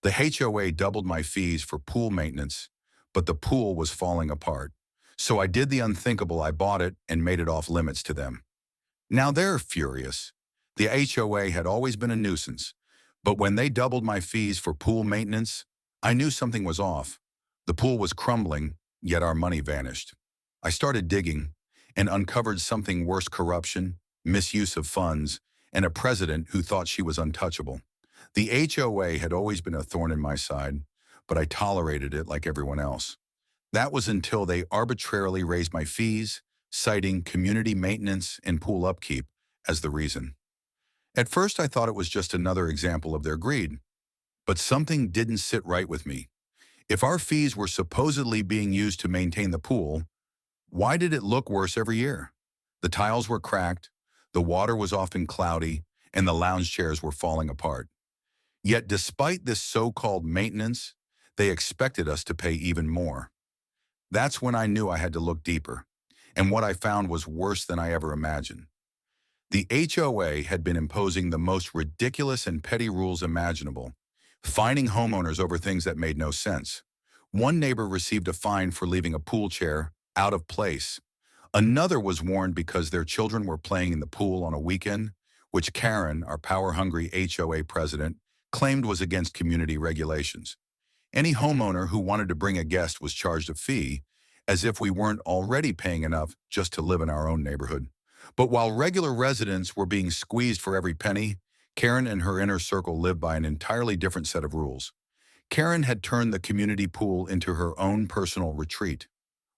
The HOA doubled my fees for pool maintenance, but the pool was falling apart. So I did the unthinkable. I bought it and made it off limits to them. Now they're furious. The HOA had always been a nuisance, but when they doubled my fees for pool maintenance, I knew something was off. The pool was crumbling, yet our money vanished. I started digging and uncovered something worse: corruption, misuse of funds, and a president who thought she was untouchable. The HOA had always been a thorn in my side, but I tolerated it like everyone else. That was until they arbitrarily raised my fees, citing community maintenance and pool upkeep as the reason. At first, I thought it was just another example of their greed, but something didn't sit right with me. If our fees were supposedly being used to maintain the pool, why did it look worse every year? The tiles were cracked, the water was often cloudy, and the lounge chairs were falling apart. Yet despite this so-called maintenance, they expected us to pay even more. That's when I knew I had to look deeper, and what I found was worse than I ever imagined. The HOA had been imposing the most ridiculous and petty rules imaginable, fining homeowners over things that made no sense. One neighbor received a fine for leaving a pool chair out of place. Another was warned because their children were playing in the pool on a weekend, which Karen, our power-hungry HOA president, claimed was against community regulations. Any homeowner who wanted to bring a guest was charged a fee, as if we weren't already paying enough just to live in our own neighborhood. But while regular residents were being squeezed for every penny, Karen and her inner circle lived by an entirely different set of rules. Karen had turned the community pool into her own personal retreat.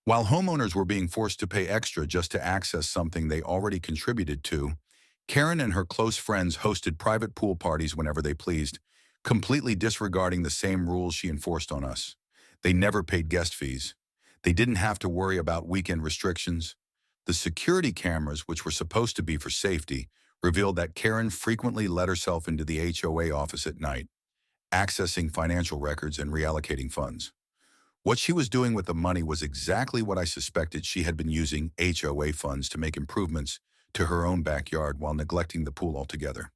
While homeowners were being forced to pay extra just to access something they already contributed to, Karen and her close friends hosted private pool parties whenever they pleased, completely disregarding the same rules she enforced on us. They never paid guest fees. They didn't have to worry about weekend restrictions. The security cameras, which were supposed to be for safety, revealed that Karen frequently let herself into the HOA office at night, accessing financial records and reallocating funds. What she was doing with the money was exactly what I suspected. She had been using HOA funds to make improvements to her own backyard while neglecting the pool altogether.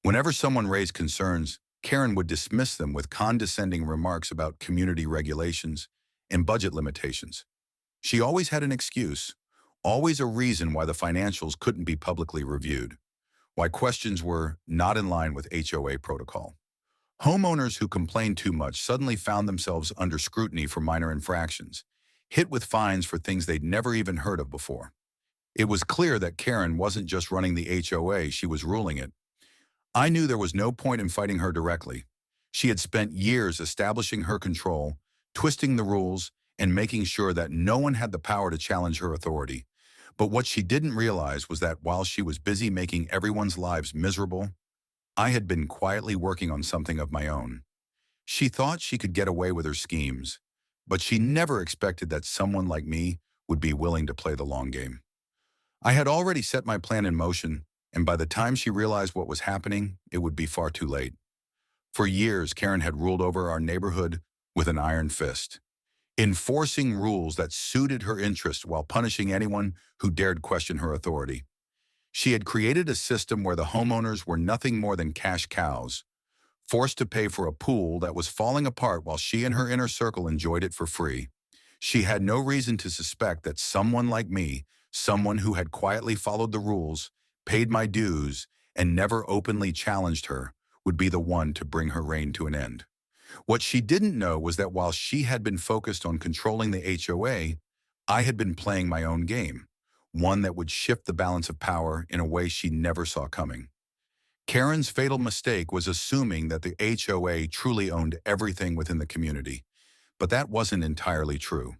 Whenever someone raised concerns, Karen would dismiss them with condescending remarks about community regulations and budget limitations. She always had an excuse, always a reason why the financials couldn't be publicly reviewed, why questions were not in line with HOA protocol. Homeowners who complained too much suddenly found themselves under scrutiny for minor infractions, hit with fines for things they'd never even heard of before. It was clear that Karen wasn't just running the HOA, she was ruling it. I knew there was no point in fighting her directly. She had spent years establishing her control, twisting the rules, and making sure that no one had the power to challenge her authority. But what she didn't realize was that while she was busy making everyone's lives miserable, I had been quietly working on something of my own. She thought she could get away with her schemes, but she never expected that someone like me would be willing to play the long game. I had already set my plan in motion, and by the time she realized what was happening, it would be far too late. For years, Karen had ruled over our neighborhood with an iron fist, enforcing rules that suited her interest while punishing anyone who dared question her authority. She had created a system where the homeowners were nothing more than cash cows, forced to pay for a pool that was falling apart while she and her inner circle enjoyed it for free. She had no reason to suspect that someone like me, someone who had quietly followed the rules, paid my dues, and never openly challenged her, would be the one to bring her reign to an end. What she didn't know was that while she had been focused on controlling the HOA, I had been playing my own game, one that would shift the balance of power in a way she never saw coming. Karen's fatal mistake was assuming that the HOA truly owned everything within the community, but that wasn't entirely true.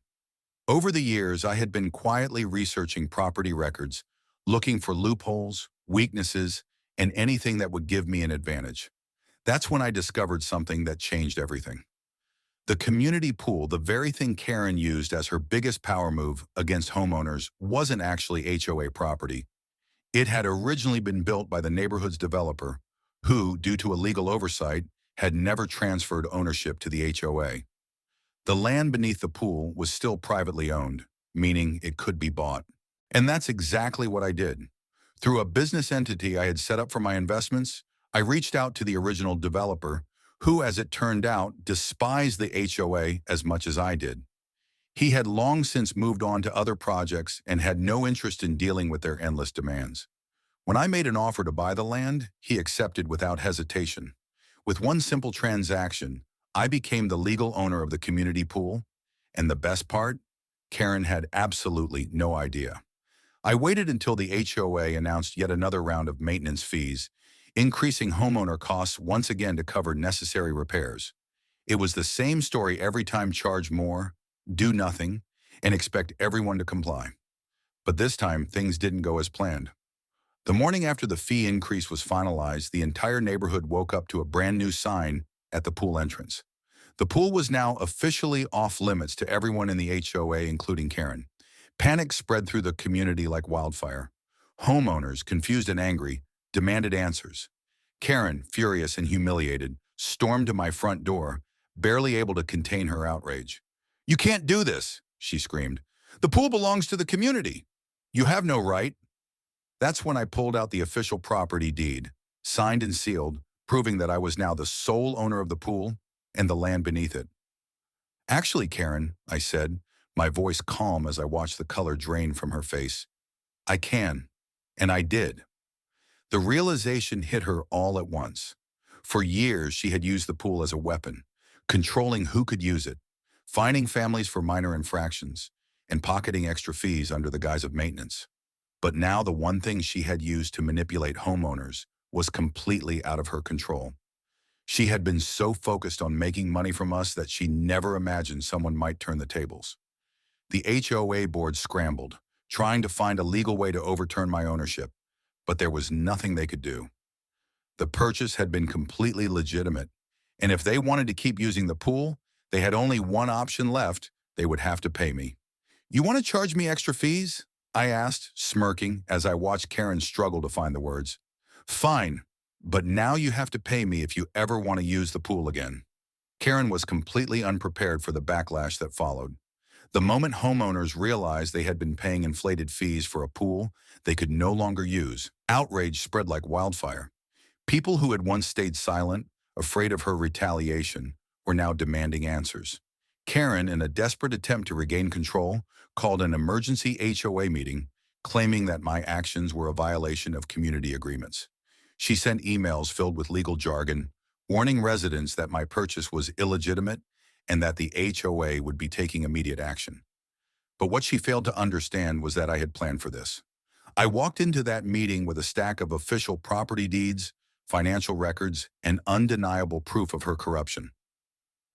Over the years, I had been quietly researching property records, looking for loopholes, weaknesses, and anything that would give me an advantage. That's when I discovered something that changed everything. The community pool, the very thing Karen used as her biggest power move against homeowners, wasn't actually HOA property. It had originally been built by the neighborhood's developer, who, due to illegal oversight, had never transferred ownership to the HOA. The land beneath the pool was still privately owned, meaning it could be bought. And that's exactly what I did. Through a business entity I had set up for my investments, I reached out to the original developer, who, as it turned out, despised the HOA as much as I did. He had long since moved on to other projects and had no interest in dealing with their endless demands. When I made an offer to buy the land, he accepted without hesitation. With one simple transaction, I became the legal owner of the community pool, and the best part? Karen had absolutely no idea. I waited until the HOA announced yet another round of maintenance fees, increasing homeowner costs once again to cover necessary repairs. It was the same story every time: charge more, do nothing, and expect everyone to comply. But this time, things didn't go as planned. The morning after the fee increase was finalized, the entire neighborhood woke up to a brand new sign at the pool entrance. The pool was now officially off limits to everyone in the HOA, including Karen. Panic spread through the community like wildfire. Homeowners, confused and angry, demanded answers. Karen, furious and humiliated, stormed to my front door, barely able to contain her outrage. "You can't do this," she screamed. "The pool belongs to the community. You have no right." That's when I pulled out the official property deed, signed and sealed, proving that I was now the sole owner of the pool and the land beneath it. "Actually, Karen," I said, my voice calm as I watched the color drain from her face, "I can." And I did. The realization hit her all at once. For years, she had used the pool as a weapon, controlling who could use it, fining families for minor infractions, and pocketing extra fees under the guise of maintenance. But now the one thing she had used to manipulate homeowners was completely out of her control. She had been so focused on making money from us that she never imagined someone might turn the tables. The HOA board scrambled, trying to find a legal way to overturn my ownership, but there was nothing they could do. The purchase had been completely legitimate, and if they wanted to keep using the pool, they had only one option left: they would have to pay me. "You want to charge me extra fees?" I asked, smirking as I watched Karen struggle to find the words. "Fine, but now you have to pay me if you ever want to use the pool again." Karen was completely unprepared for the backlash that followed. The moment homeowners realized they had been paying inflated fees for a pool they could no longer use, outrage spread like wildfire. People who had once stayed silent, afraid of her retaliation, were now demanding answers. Karen, in a desperate attempt to regain control, called an emergency HOA meeting, claiming that my actions were a violation of community agreements. She sent emails filled with legal jargon, warning residents that my purchase was illegitimate and that the HOA would be taking immediate action. But what she failed to understand was that I had planned for this. I walked into that meeting with a stack of official property deeds, financial records, and undeniable proof of her corruption.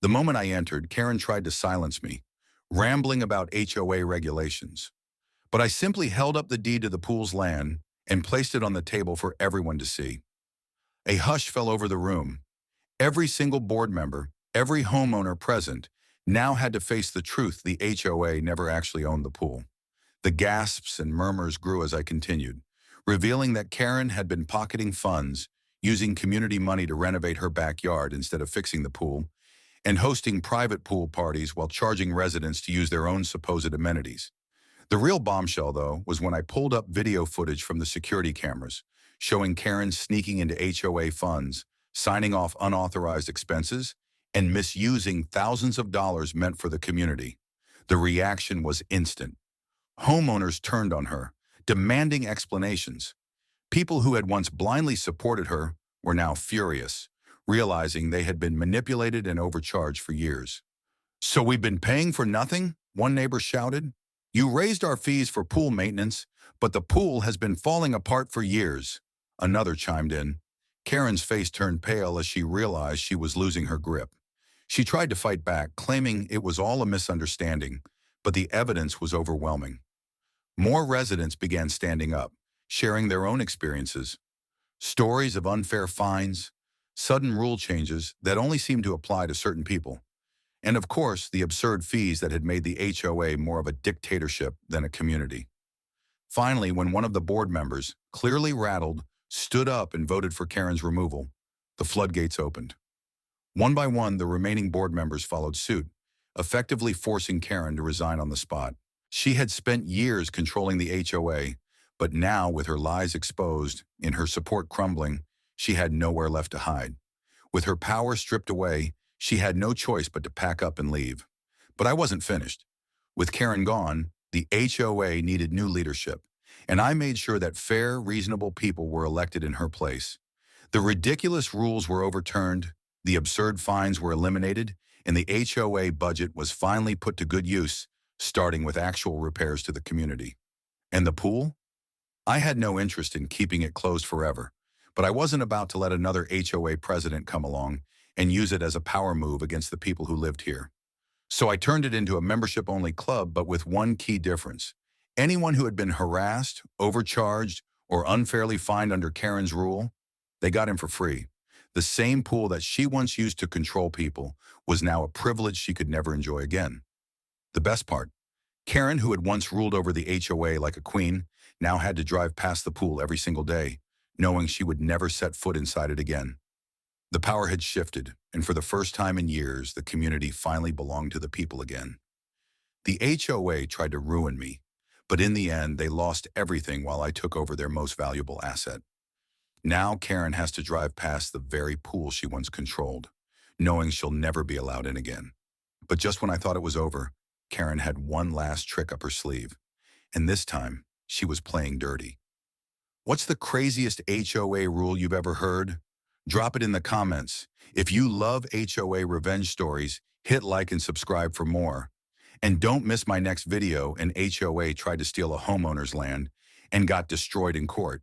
The moment I entered, Karen tried to silence me, rambling about HOA regulations. But I simply held up the deed to the pool's land and placed it on the table for everyone to see. A hush fell over the room. Every single board member, every homeowner present, now had to face the truth: the HOA never actually owned the pool. The gasps and murmurs grew as I continued, revealing that Karen had been pocketing funds, using community money to renovate her backyard instead of fixing the pool, and hosting private pool parties while charging residents to use their own supposed amenities. The real bombshell, though, was when I pulled up video footage from the security cameras, showing Karen sneaking into HOA funds, signing off unauthorized expenses, and misusing thousands of dollars meant for the community. The reaction was instant. Homeowners turned on her, demanding explanations. People who had once blindly supported her were now furious, realizing they had been manipulated and overcharged for years. "So we've been paying for nothing?" one neighbor shouted. "You raised our fees for pool maintenance, but the pool has been falling apart for years," another chimed in. Karen's face turned pale as she realized she was losing her grip. She tried to fight back, claiming it was all a misunderstanding, but the evidence was overwhelming. More residents began standing up, sharing their own experiences. Stories of unfair fines, sudden rule changes that only seemed to apply to certain people, and of course, the absurd fees that had made the HOA more of a dictatorship than a community. Finally, when one of the board members, clearly rattled, stood up and voted for Karen's removal, the floodgates opened. One by one, the remaining board members followed suit, effectively forcing Karen to resign on the spot. She had spent years controlling the HOA, but now, with her lies exposed and her support crumbling, she had nowhere left to hide. With her power stripped away, she had no choice but to pack up and leave. But I wasn't finished. With Karen gone, the HOA needed new leadership, and I made sure that fair, reasonable people were elected in her place. The ridiculous rules were overturned, the absurd fines were eliminated, and the HOA budget was finally put to good use, starting with actual repairs to the community. And the pool? I had no interest in keeping it closed forever, but I wasn't about to let another HOA president come along and use it as a power move against the people who lived here. So I turned it into a membership-only club, but with one key difference. Anyone who had been harassed, overcharged, or unfairly fined under Karen's rule, they got in for free. The same pool that she once used to control people was now a privilege she could never enjoy again. The best part, Karen, who had once ruled over the HOA like a queen, now had to drive past the pool every single day, knowing she would never set foot inside it again. The power had shifted, and for the first time in years, the community finally belonged to the people again. The HOA tried to ruin me, but in the end, they lost everything while I took over their most valuable asset. Now Karen has to drive past the very pool she once controlled, knowing she'll never be allowed in again. But just when I thought it was over, Karen had one last trick up her sleeve, and this time, she was playing dirty. What's the craziest HOA rule you've ever heard? Drop it in the comments. If you love HOA revenge stories, hit like and subscribe for more. And don't miss my next video. An HOA tried to steal a homeowner's land and got destroyed in court.